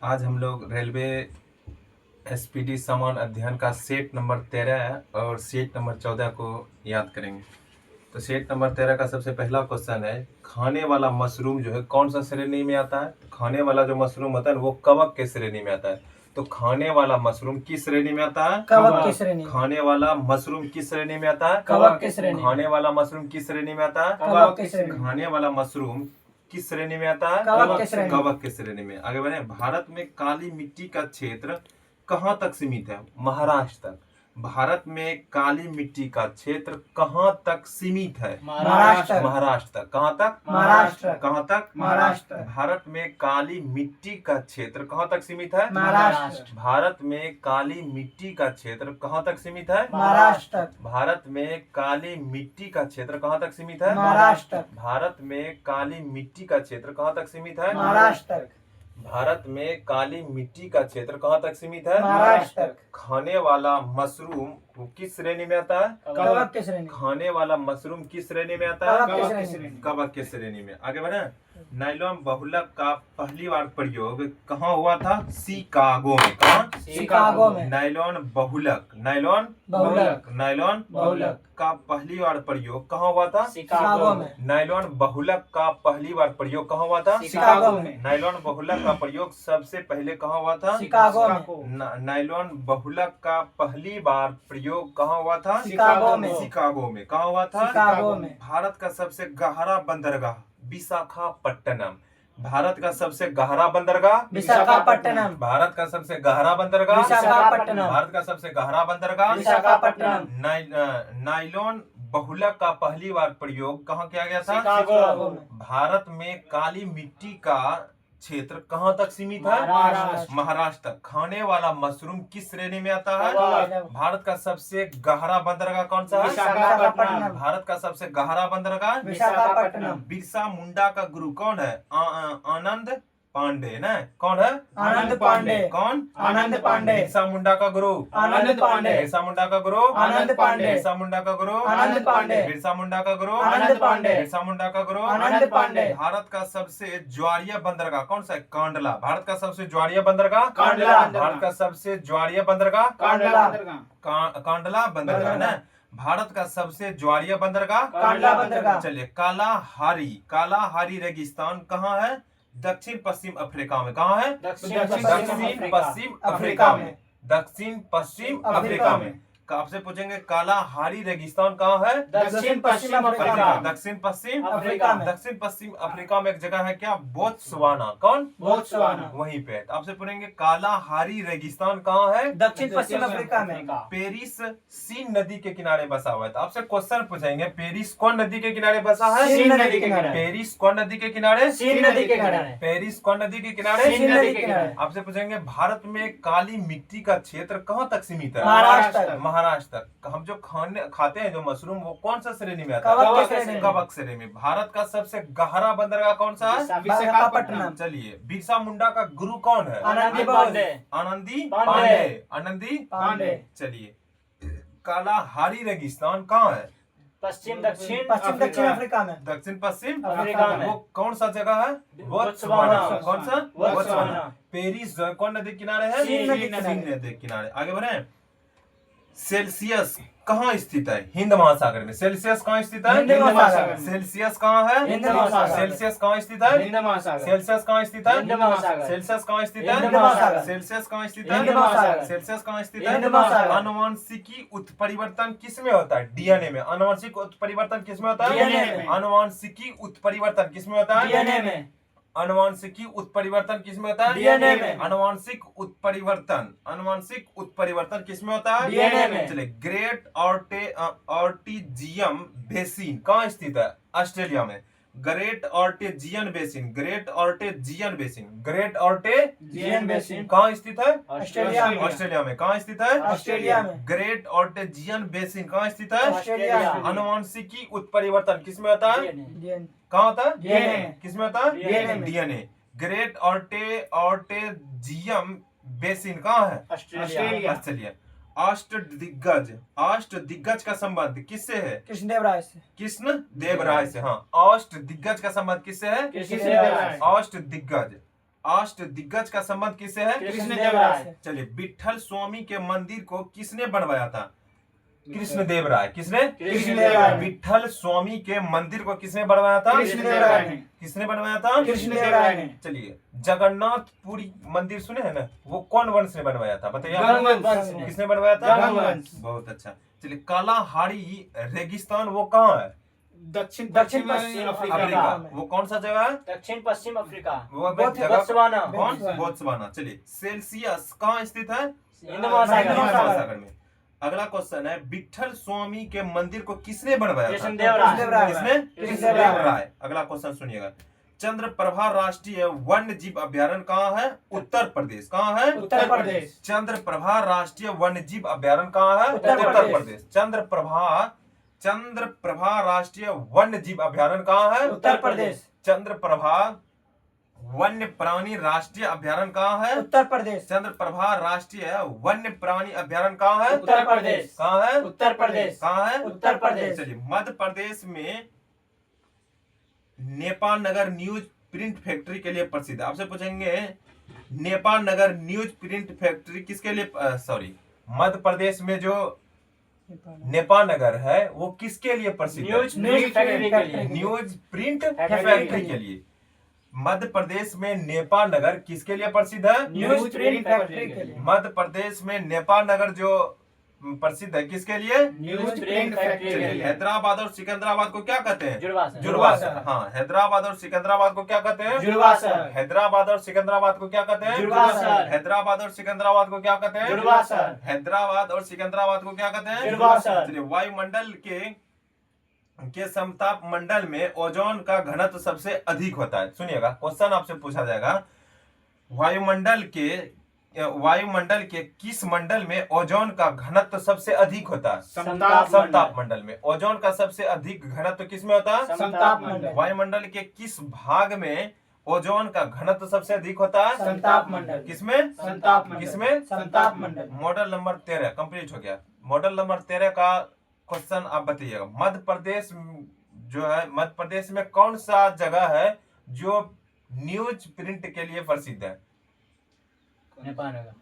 आज हम लोग रेलवे एसपीडी समान अध्ययन का सेट नंबर 13 और सेट नंबर 14 को याद करेंगे। तो सेट नंबर 13 का सबसे पहला क्वेश्चन है, खाने वाला मशरूम जो है कौन सा श्रेणी में आता है? खाने वाला जो मशरूम होता है वो कवक के श्रेणी में आता है। तो खाने वाला मशरूम किस श्रेणी में आता है? कवक की श्रेणी। खाने वाला मशरूम किस श्रेणी में आता है? कवक की श्रेणी। खाने वाला मशरूम किस श्रेणी में आता है? कवक की श्रेणी। खाने वाला मशरूम किस श्रेणी में आता है? कवक की श्रेणी। कवक के श्रेणी में। आगे बढ़े। भारत में काली मिट्टी का क्षेत्र कहाँ तक सीमित है? महाराष्ट्र तक। भारत में काली मिट्टी का क्षेत्र कहाँ तक सीमित है? महाराष्ट्र। महाराष्ट्र तक। कहाँ तक? महाराष्ट्र। कहाँ तक? महाराष्ट्र। भारत में काली मिट्टी का क्षेत्र कहाँ तक सीमित है? महाराष्ट्र। भारत में काली मिट्टी का क्षेत्र कहाँ तक सीमित है? महाराष्ट्र। भारत में काली मिट्टी का क्षेत्र कहाँ तक सीमित है? महाराष्ट्र। भारत में काली मिट्टी का क्षेत्र कहाँ तक सीमित है? महाराष्ट्र। भारत में काली मिट्टी का क्षेत्र कहाँ तक सीमित है? महाराष्ट्र। खाने वाला मशरूम किस श्रेणी में आता है? कवक की श्रेणी। खाने वाला मशरूम किस श्रेणी में आता है? कवक की श्रेणी। कवक के श्रेणी में। आगे बढ़े। नायलॉन बहुलक का पहली बार प्रयोग कहाँ हुआ था? शिकागो में। कहाँ? शिकागो में। नायलॉन बहुलक नायलॉन बहुलक का पहली बार प्रयोग कहाँ हुआ था? शिकागो में। नायलॉन बहुलक का पहली बार प्रयोग कहाँ हुआ था? शिकागो में। नायलॉन बहुलक का प्रयोग सबसे पहले कहाँ हुआ था? शिकागो में। नायलॉन बहुलक का पहली बार प्रयोग कहाँ हुआ था? शिकागो में। शिकागो में। कहाँ हुआ था? शिकागो में। भारत का सबसे गहरा बंदरगाह विशाखापट्टनम। भारत का सबसे गहरा बंदरगाह विशाखापट्टनम। भारत का सबसे गहरा बंदरगाह विशाखापट्टनम। भारत का सबसे गहरा बंदरगाह विशाखापट्टनम। नायलॉन बहुलक का पहली बार प्रयोग कहाँ किया गया था? शिकागो में। भारत में काली मिट्टी का क्षेत्र कहाँ तक सीमित है? महाराष्ट्र। महाराष्ट्र तक। खाने वाला मशरूम किस श्रेणी में आता है? कवक। भारत का सबसे गहरा बंदरगाह कौन सा है? विशाखापट्टनम। भारत का सबसे गहरा बंदरगाह विशाखापट्टनम। बिरसा मुंडा का गुरु कौन है? आनंद पांडे ना? कौन है? आनंद पांडे। कौन? आनंद पांडे। बिरसा मुंडा का गुरु आनंद पांडे। बिरसा मुंडा का गुरु आनंद पांडे। बिरसा मुंडा का गुरु आनंद पांडे। बिरसा मुंडा का गुरु आनंद पांडे। बिरसा मुंडा का गुरु आनंद पांडे। भारत का सबसे ज्वारीय बंदरगाह कौन सा है? कांडला। भारत का सबसे ज्वारीय बंदरगाह कांडला। भारत का सबसे ज्वारीय बंदरगाह कांडला। कांडला बंदरगाह ना? भारत का सबसे ज्वारीय बंदरगाह कांडला बंदरगाह। चलिए। कालाहारी रेगिस्तान कहाँ है? दक्षिण पश्चिम अफ्रीका में। कहाँ है? दक्षिण पश्चिम अफ्रीका में। दक्षिण पश्चिम अफ्रीका में। आपसे पूछेंगे कालाहारी रेगिस्तान कहाँ है? दक्षिण पश्चिम अफ्रीका। दक्षिण पश्चिम अफ्रीका में। दक्षिण पश्चिम अफ्रीका में एक जगह है क्या? बोत्सवाना। कौन? बोत्सवाना। वहीं पे। तो आपसे पूछेंगे कालाहारी रेगिस्तान कहाँ है? दक्षिण पश्चिम अफ्रीका में। पेरिस सीन नदी के किनारे बसा हुआ है। तो आपसे क्वेश्चन पूछेंगे, पेरिस कौन नदी के किनारे बसा है? सीन नदी के किनारे। पेरिस कौन नदी के किनारे? सीन नदी के किनारे। पेरिस कौन नदी के किनारे? सीन नदी के किनारे। आपसे पूछेंगे, भारत में काली मिट्टी का क्षेत्र कहाँ तक सीमित है? महाराष्ट्र। महाराष्ट्र तक। हम जो खाते हैं जो मशरूम, वो कौन सा श्रेणी में आता है? कवक के श्रेणी में। कवक श्रेणी में। भारत का सबसे गहरा बंदरगाह कौन सा है? विशाखापट्टनम। चलिए। बिरसा मुंडा का गुरु कौन है? आनंदी पांडे। आनंदी पांडे। आनंदी पांडे। चलिए। कालाहारी रेगिस्तान कहाँ है? पश्चिम दक्षिण अफ्रीका में। दक्षिण पश्चिम अफ्रीका में। वो कौन सा जगह है? बोत्सवाना। कौन सा? बोत्सवाना। पेरिस जो है कौन नदी के किनारे है? सीन नदी के किनारे। सीन नदी के किनारे। आगे बढ़े। सेल्सियस कहाँ स्थित है? हिंद महासागर में। सेल्सियस कहाँ स्थित है? हिंद महासागर में। सेल्सियस कहाँ है? हिंद महासागर। सेल्सियस कहाँ स्थित है? हिंद महासागर। सेल्सियस कहाँ स्थित है? हिंद महासागर। सेल्सियस कहाँ स्थित है? हिंद महासागर। सेल्सियस कहाँ स्थित है? हिंद महासागर। सेल्सियस कहाँ स्थित है? हिंद महासागर। आनुवांशिकी उत्परिवर्तन किसमें होता है? डीएनए में। आनुवांशिक उत्परिवर्तन किसमें होता है? डीएनए में। आनुवांशिकी उत्परिवर्तन किसमें होता है? डीएनए में। आनुवांशिकी उत्परिवर्तन किसमें होता है? डीएनए में। आनुवांशिक उत्परिवर्तन किसमें होता है? डीएनए में। चलिए। ग्रेट ऑर्टिजियम बेसिन कहाँ स्थित है? ऑस्ट्रेलिया में। ग्रेट ऑर्टिजियन बेसिन कहाँ स्थित है? ऑस्ट्रेलिया में। ऑस्ट्रेलिया में। कहाँ स्थित है? ऑस्ट्रेलिया में। ग्रेट ऑर्टिजियन बेसिन कहाँ स्थित है? ऑस्ट्रेलिया में। आनुवांशिकी उत्परिवर्तन किसमें होता है? डीएनए। कहाँ होता है? डीएनए में। किसमें होता है? डीएनए में। डीएनए। ग्रेट ऑर्टिजियम बेसिन कहाँ है? ऑस्ट्रेलिया। चलिए। अष्टदिग्गज का संबंध किससे है? कृष्णदेवराय से। कृष्णदेवराय से। हाँ। अष्टदिग्गज का संबंध किससे है? कृष्णदेवराय। अष्टदिग्गज अष्ट दिग्गज का संबंध किससे है? कृष्णदेवराय से। चलिए, विठल स्वामी के मंदिर को किसने बनवाया था? कृष्णदेव राय। किसने? कृष्णदेवराय ने। विठल स्वामी के मंदिर को किसने बनवाया था? कृष्णदेवराय ने। किसने बनवाया था? कृष्णदेवराय ने। चलिए, जगन्नाथपुरी मंदिर सुने हैं ना, वो कौन वंश ने बनवाया था बताइए? गंगवंश ने। किसने बनवाया था? गंगवंश। बहुत अच्छा। चलिए, कालाहारी रेगिस्तान वो कहाँ है? दक्षिण दक्षिण पश्चिम अफ्रीका अफ्रीका। में। वो कौन सा जगह है? दक्षिण पश्चिम अफ्रीका, वो बोत्सवाना, कौन? बोत्सवाना। चलिए, सेल्सियस कहाँ स्थित है? हिंद महासागर, हिंद महासागर में। अगला क्वेश्चन है, विठल स्वामी के मंदिर को किसने बनवाया था? कृष्णदेवराय। किसने? कृष्णदेवराय। कृष्णदेवराय। अगला क्वेश्चन सुनिएगा, चंद्रप्रभा राष्ट्रीय वन्य जीव अभ्यारण्य कहाँ है? उत्तर प्रदेश। कहाँ है? उत्तर प्रदेश। चंद्रप्रभा राष्ट्रीय वन्य जीव अभ्यारण्य कहाँ है? उत्तर प्रदेश। चंद्रप्रभा राष्ट्रीय वन्य जीव अभ्यारण्य कहाँ है? उत्तर प्रदेश। चंद्रप्रभा वन्य प्राणी राष्ट्रीय अभ्यारण्य कहाँ है? उत्तर प्रदेश। चंद्रप्रभा राष्ट्रीय वन्य प्राणी अभ्यारण्य कहाँ है? उत्तर प्रदेश। कहाँ है? उत्तर प्रदेश। कहाँ है? उत्तर प्रदेश। चलिए, मध्य प्रदेश में नेपाल नगर न्यूज प्रिंट फैक्ट्री के लिए प्रसिद्ध है। आपसे पूछेंगे, नेपाल नगर न्यूज प्रिंट फैक्ट्री किसके लिए सॉरी, मध्य प्रदेश में जो नेपाल नगर है वो किसके लिए प्रसिद्ध है? न्यूज फैक्ट्री के लिए। न्यूज प्रिंट फैक्ट्री फैक्ट्री के लिए। मध्य प्रदेश में नेपाल नगर किसके लिए प्रसिद्ध है? न्यूज प्रिंट फैक्ट्री के लिए। मध्य प्रदेश में नेपाल नगर जो प्रसिद्ध है किसके लिए? न्यूज प्रिंट फैक्ट्री के चलिए, लिए। हैदराबाद और सिकंदराबाद को क्या कहते हैं? जुड़वा सर। जुड़वा शहर। हाँ, हैदराबाद और सिकंदराबाद को क्या कहते हैं? जुड़वा शहर। हैदराबाद और सिकंदराबाद को क्या कहते हैं? जुड़वा शहर। हैदराबाद और सिकंदराबाद को क्या कहते हैं? जुड़वा शहर। हैदराबाद और सिकंदराबाद को क्या कहते हैं? जुड़वा शहर। चलिए, वायुमंडल के समताप मंडल में ओजोन का घनत्व सबसे अधिक होता है। सुनिएगा, क्वेश्चन आपसे पूछा जाएगा, वायुमंडल के किस मंडल में ओजोन का घनत्व सबसे अधिक होता है? समताप मंडल में। ओजोन का सबसे अधिक घनत्व किस में होता है? समताप मंडल। वायुमंडल के किस भाग में ओजोन का घनत्व सबसे अधिक होता है? संताप मंडल। किसमें? संताप मंडल। किसमें? संताप मंडल। मॉडल नंबर 13 कंप्लीट हो गया। मॉडल नंबर 13 का क्वेश्चन आप बताइएगा, मध्य प्रदेश जो है, मध्य प्रदेश में कौन सा जगह है जो न्यूज प्रिंट के लिए प्रसिद्ध है? नेपाल नगर।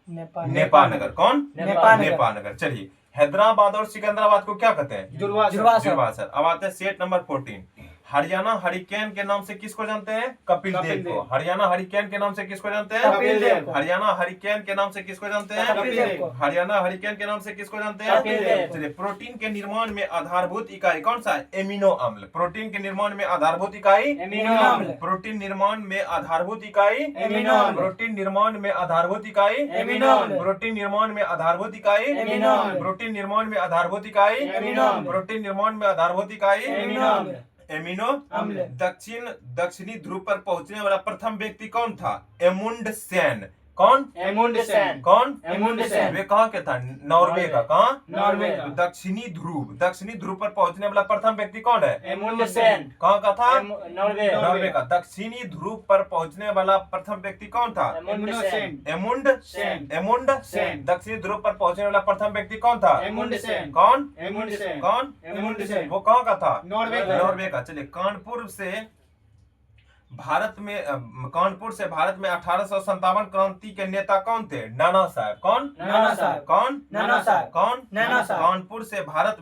नेपाल नगर। कौन? नेपाल नगर। नेपाल नगर। चलिए, हैदराबाद और सिकंदराबाद को क्या कहते हैं? जुड़वा जुड़वा शहर। अब आते हैं सेट नंबर 14। हरियाणा हरिकेन के नाम से किसको जानते हैं? कपिल देव को। हरियाणा हरिकेन के नाम से किसको जानते हैं? कपिल देव को। हरियाणा हरिकेन के नाम से किसको जानते हैं? कपिल देव को। हरियाणा हरिकेन के नाम से किसको जानते कपिल देव हैं? को। चलिए, प्रोटीन के निर्माण में आधारभूत इकाई कौन सा है? एमिनो अम्ल। प्रोटीन के निर्माण में आधारभूत इकाई एमिनो अम्ल। प्रोटीन निर्माण में आधारभूत इकाई एमिनो अम्ल। प्रोटीन निर्माण में आधारभूत इकाई एमिनो अम्ल। प्रोटीन निर्माण में आधारभूत इकाई एमिनो अम्ल। प्रोटीन निर्माण में आधारभूत इकाई एमिनो अम्ल। प्रोटीन निर्माण में आधारभूत इकाई एमिनो अम्ल। एमिनो अम्ल। दक्षिणी ध्रुव पर पहुंचने वाला प्रथम व्यक्ति कौन था? एमुंडसेन। कौन? एमुंडसेन। कौन? एमुंडसेन। वे कहाँ के था? नॉर्वे का। कहाँ? नॉर्वे का। दक्षिणी ध्रुव पर पहुंचने वाला प्रथम व्यक्ति कौन है? एमुंडसेन। कहाँ का था? नॉर्वे। नॉर्वे का। दक्षिणी ध्रुव पर पहुंचने वाला प्रथम व्यक्ति कौन था? एमुंडसेन। एमुंडसेन। एमुंडसेन। दक्षिणी ध्रुव पर पहुंचने वाला प्रथम व्यक्ति कौन था? एमुंडसेन। कौन? एमुंडसेन। कौन? एमुंडसेन। वो कहाँ का था? नॉर्वे का। नॉर्वे का। चलिए, कानपुर से भारत में 1857 क्रांति के नेता कौन थे? नाना साहब। कौन? नाना साहब। कौन? नाना साहब। कौन? नाना साहब। कानपुर से भारत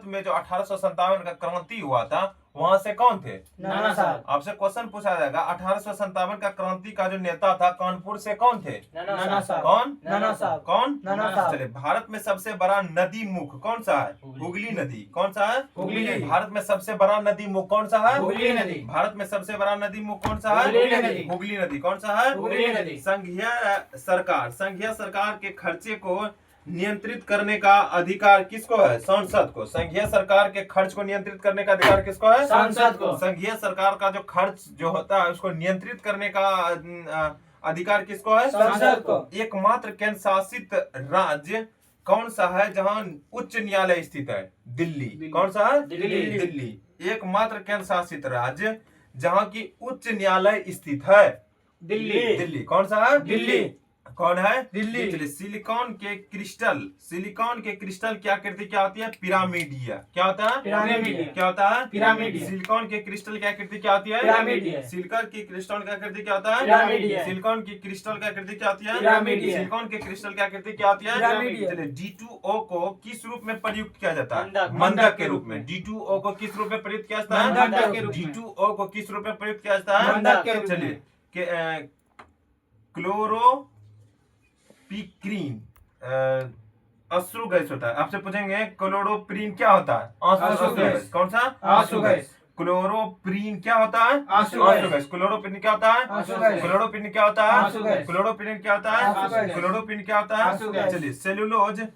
में जो 1857 का क्रांति हुआ था, वहां से कौन थे? नाना साहब। आपसे क्वेश्चन पूछा जाएगा, 1857 का क्रांति का जो नेता था कानपुर से कौन थे? नाना साहब। कौन? नाना साहब। कौन? नाना साहब। चलिए, भारत में सबसे बड़ा नदी मुख कौन सा है? हुगली नदी। कौन सा है? हुगली नदी। भारत में सबसे बड़ा नदी मुख कौन सा है? हुगली नदी। भारत में सबसे बड़ा नदी मुख कौन सा है? हुगली नदी। हुगली नदी। कौन सा है? हुगली नदी। संघीय सरकार के खर्चे को नियंत्रित करने का अधिकार किसको है? संसद को। संघीय सरकार के खर्च को नियंत्रित करने का अधिकार किसको है? संसद को। संघीय सरकार का जो खर्च जो होता है उसको नियंत्रित करने का अधिकार किसको है? संसद को। एकमात्र केंद्र शासित राज्य कौन सा है जहां उच्च न्यायालय स्थित है? दिल्ली। कौन सा है? दिल्ली। एकमात्र केंद्र शासित राज्य जहां की उच्च न्यायालय स्थित है? दिल्ली। दिल्ली। कौन सा है? दिल्ली। कौन है? दिल्ली। चलिए सिलिकॉन के क्रिस्टल की आकृति क्या होती है? पिरामिडीय। क्या होता है? पिरामिडीय। क्या होता है? पिरामिडीय। सिलिकॉन के क्रिस्टल की आकृति क्या होती है? पिरामिडीय। सिलिकॉन की क्रिस्टल की आकृति क्या होता है? पिरामिडीय। सिलिकॉन की क्रिस्टल की आकृति क्या होती है? पिरामिडीय। सिलिकॉन के क्रिस्टल की आकृति क्या होती है? पिरामिडीय। चलिए D2O को किस रूप में प्रयुक्त किया जाता है? मंदक। मंदक के रूप में। D2O को किस रूप में प्रयुक्त किया जाता है? मंदक के रूप में। D2O को किस रूप में प्रयुक्त किया जाता है? मंदक के रूप में। चलिए क्लोरोपिक्रीन अश्रु गैस होता है। आपसे पूछेंगे क्लोरोप्रीन क्या होता है? आंसू गैस। कौन सा? आंसू गैस। क्लोरोप्रीन क्या होता है? आंसू गैस। क्लोरोप्रीन क्या होता है? आंसू गैस। क्लोरोप्रीन क्या होता है? आंसू गैस। क्लोरोप्रीन क्या होता है? आंसू गैस। क्लोरोप्रीन क्या होता आंसू है? गैस। चलिए सेलुलोज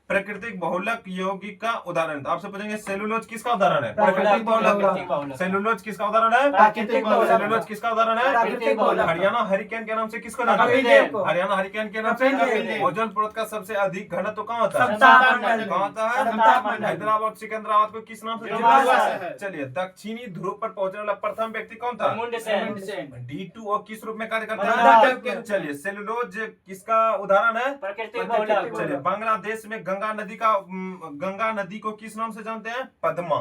प्राकृतिक बहुलक यौगिक का उदाहरण। तो आपसे पूछेंगे सेलुलोज किसका उदाहरण है? प्राकृतिक बहुलक। बहुलक। सेलुलोज किसका उदाहरण है? प्राकृतिक बहुलक। सेलुलोज किसका उदाहरण है? प्राकृतिक बहुलक। हरियाणा हरिकेन के नाम से किसको जानते कपिल देव हैं? को। हरियाणा हरिकेन के नाम से कपिल देव। ओजोन परत का सबसे अधिक घनत्व कहाँ होता है? समताप मंडल। कहाँ होता है? समताप मंडल। हैदराबाद सिकंदराबाद को किस नाम से जो जानते हुआ हैं? है। चलिए दक्षिणी ध्रुव पर पहुंचने वाला प्रथम व्यक्ति कौन था? मुंडसेन। D2O किस रूप में कार्य करता मंदक के है? रूप में। चलिए सेलुलोज किसका उदाहरण है? प्राकृतिक बहुलक। बहुलक। चलिए बांग्लादेश में गंगा नदी को किस नाम से जानते हैं? पद्मा।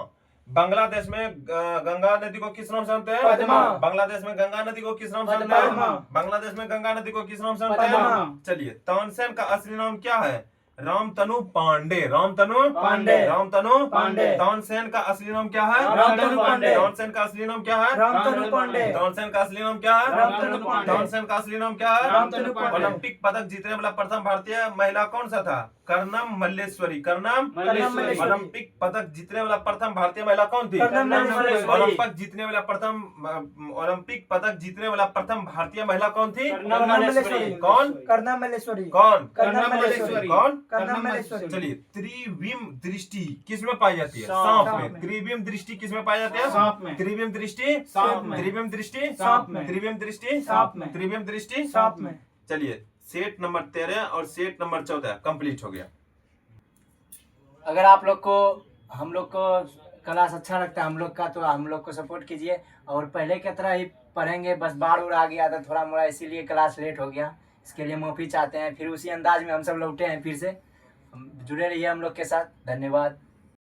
बांग्लादेश में गंगा नदी को किस नाम से जानते हैं? पद्मा। बांग्लादेश में गंगा नदी को किस नाम से जानते पद्मा। हैं? बांग्लादेश में गंगा नदी को किस नाम से जानते पद्मा। हैं? चलिए तानसेन का असली नाम क्या है? रामतनु पांडे। रामतनु पांडे। रामतनु पांडे। तानसेन का असली नाम क्या है? रामतनु पांडे। तानसेन का असली नाम क्या है? रामतनु पांडे। तानसेन का असली नाम क्या है? रामतनु पांडे। तानसेन का असली नाम क्या है? रामतनु पांडे। ओलंपिक पदक जीतने वाला प्रथम भारतीय महिला कौन सा था? कर्णम मल्लेश्वरी। कर्णम मल्लेश्वरी। ओलंपिक पदक जीतने वाला प्रथम भारतीय महिला कौन थी? कर्णम मल्लेश्वरी। ओलंपिक पदक जीतने वाला प्रथम भारतीय महिला कौन थी? कर्णम मल्लेश्वरी। कौन? कर्णम मल्लेश्वरी। कौन? कर्णम मल्लेश्वरी। कौन? कर्णम मल्लेश्वरी। चलिए त्रिविम दृष्टि किस में पाई जाती है? सांप सांप में। में। त्रिविम दृष्टि किस में पाई जाती है? सांप में। त्रिविम दृष्टि सांप में। त्रिविम दृष्टि सांप में। त्रिविम दृष्टि सांप में। त्रिविम दृष्टि सांप में। चलिए सेट नंबर 13 और सेट नंबर 14 कंप्लीट हो गया। अगर आप लोग को हम लोग को क्लास अच्छा लगता है हम लोग का, तो हम लोग को सपोर्ट कीजिए। और पहले की तरह ही पढ़ेंगे, बस बाढ़ उड़ आ गया था थोड़ा मोड़ा, इसीलिए क्लास लेट हो गया। इसके लिए माफी चाहते हैं। फिर उसी अंदाज में हम सब लौटे हैं फिर से। जुड़े रहिए हम लोग के साथ। धन्यवाद।